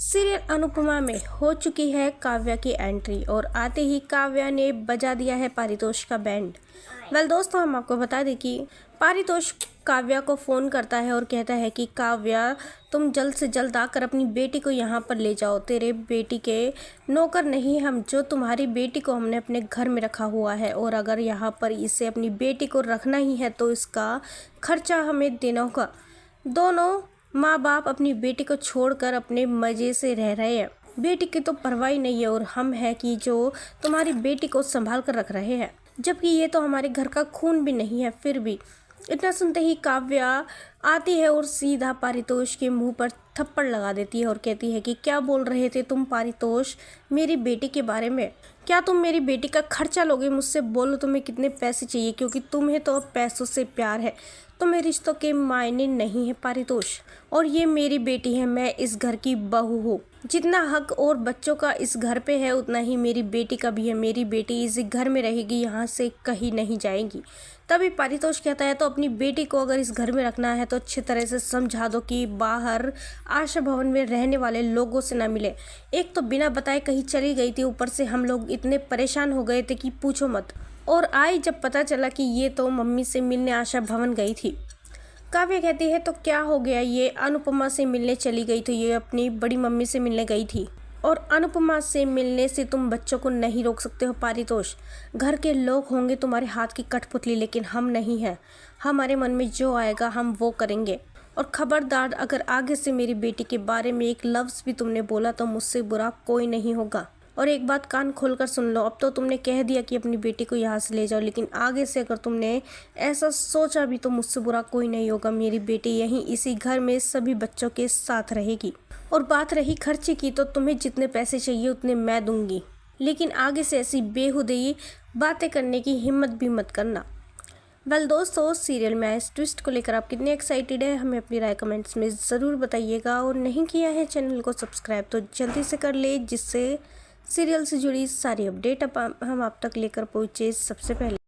Serial Anupama में हो चुकी है काव्या की एंट्री और आते ही काव्या ने बजा दिया है पारितोष का बैंड। दोस्तों, हम आपको बता दें कि पारितोष काव्या को फ़ोन करता है और कहता है कि काव्या, तुम जल्द से जल्द आकर अपनी बेटी को यहाँ पर ले जाओ। तेरे बेटी के नौकर नहीं हम, जो तुम्हारी बेटी को हमने अपने घर में रखा हुआ है और अगर यहाँ पर इसे अपनी बेटी को रखना ही है तो इसका खर्चा हमें देना होगा। दोनों माँ बाप अपनी बेटी को छोड़कर अपने मज़े से रह रहे हैं। बेटी की तो परवाह नहीं है और हम हैं कि जो तुम्हारी बेटी को संभाल कर रख रहे हैं, जबकि ये तो हमारे घर का खून भी नहीं है। फिर भी इतना सुनते ही काव्या आती है और सीधा पारितोष के मुंह पर थप्पड़ लगा देती है और कहती है कि क्या बोल रहे थे तुम पारितोष मेरी बेटी के बारे में? क्या तुम मेरी बेटी का खर्चा लोगे? मुझसे बोलो तुम्हें कितने पैसे चाहिए, क्योंकि तुम्हें तो अब पैसों से प्यार है। तुम्हें रिश्तों के मायने नहीं है पारितोष, और ये मेरी बेटी है, मैं इस घर की बहू हूँ। जितना हक और बच्चों का इस घर पे है उतना ही मेरी बेटी का भी है। मेरी बेटी इस घर में रहेगी, यहाँ से कहीं नहीं जाएगी। तभी पारितोष कहता है तो अपनी बेटी को अगर इस घर में रखना है तो अच्छी तरह से समझा दो कि बाहर आशा भवन में रहने वाले लोगों से ना मिले। एक तो बिना बताए कहीं चली गई थी, ऊपर से हम लोग इतने परेशान हो गए थे कि पूछो मत, और आई जब पता चला कि ये तो मम्मी से मिलने आशा भवन गई थी। काव्या कहती है तो क्या हो गया, ये अनुपमा से मिलने चली गई थी, ये अपनी बड़ी मम्मी से मिलने गई थी, और अनुपमा से मिलने से तुम बच्चों को नहीं रोक सकते हो पारितोष। घर के लोग होंगे तुम्हारे हाथ की कठपुतली, लेकिन हम नहीं हैं। हमारे मन में जो आएगा हम वो करेंगे, और खबरदार अगर आगे से मेरी बेटी के बारे में एक लफ्ज़ भी तुमने बोला तो मुझसे बुरा कोई नहीं होगा। और एक बात कान खोलकर सुन लो, अब तो तुमने कह दिया कि अपनी बेटी को यहाँ से ले जाओ, लेकिन आगे से अगर तुमने ऐसा सोचा भी तो मुझसे बुरा कोई नहीं होगा। मेरी बेटी यहीं इसी घर में सभी बच्चों के साथ रहेगी। और बात रही खर्चे की, तो तुम्हें जितने पैसे चाहिए उतने मैं दूंगी, लेकिन आगे से ऐसी बेहुदी बातें करने की हिम्मत भी मत करना। दोस्तों, सीरियल में इस ट्विस्ट को लेकर आप कितने एक्साइटेड हैं, हमें अपनी राय कमेंट्स में ज़रूर बताइएगा। और नहीं किया है चैनल को सब्सक्राइब तो जल्दी से कर ले, जिससे सीरियल से जुड़ी सारी अपडेट हम आप तक लेकर पहुँचे सबसे पहले।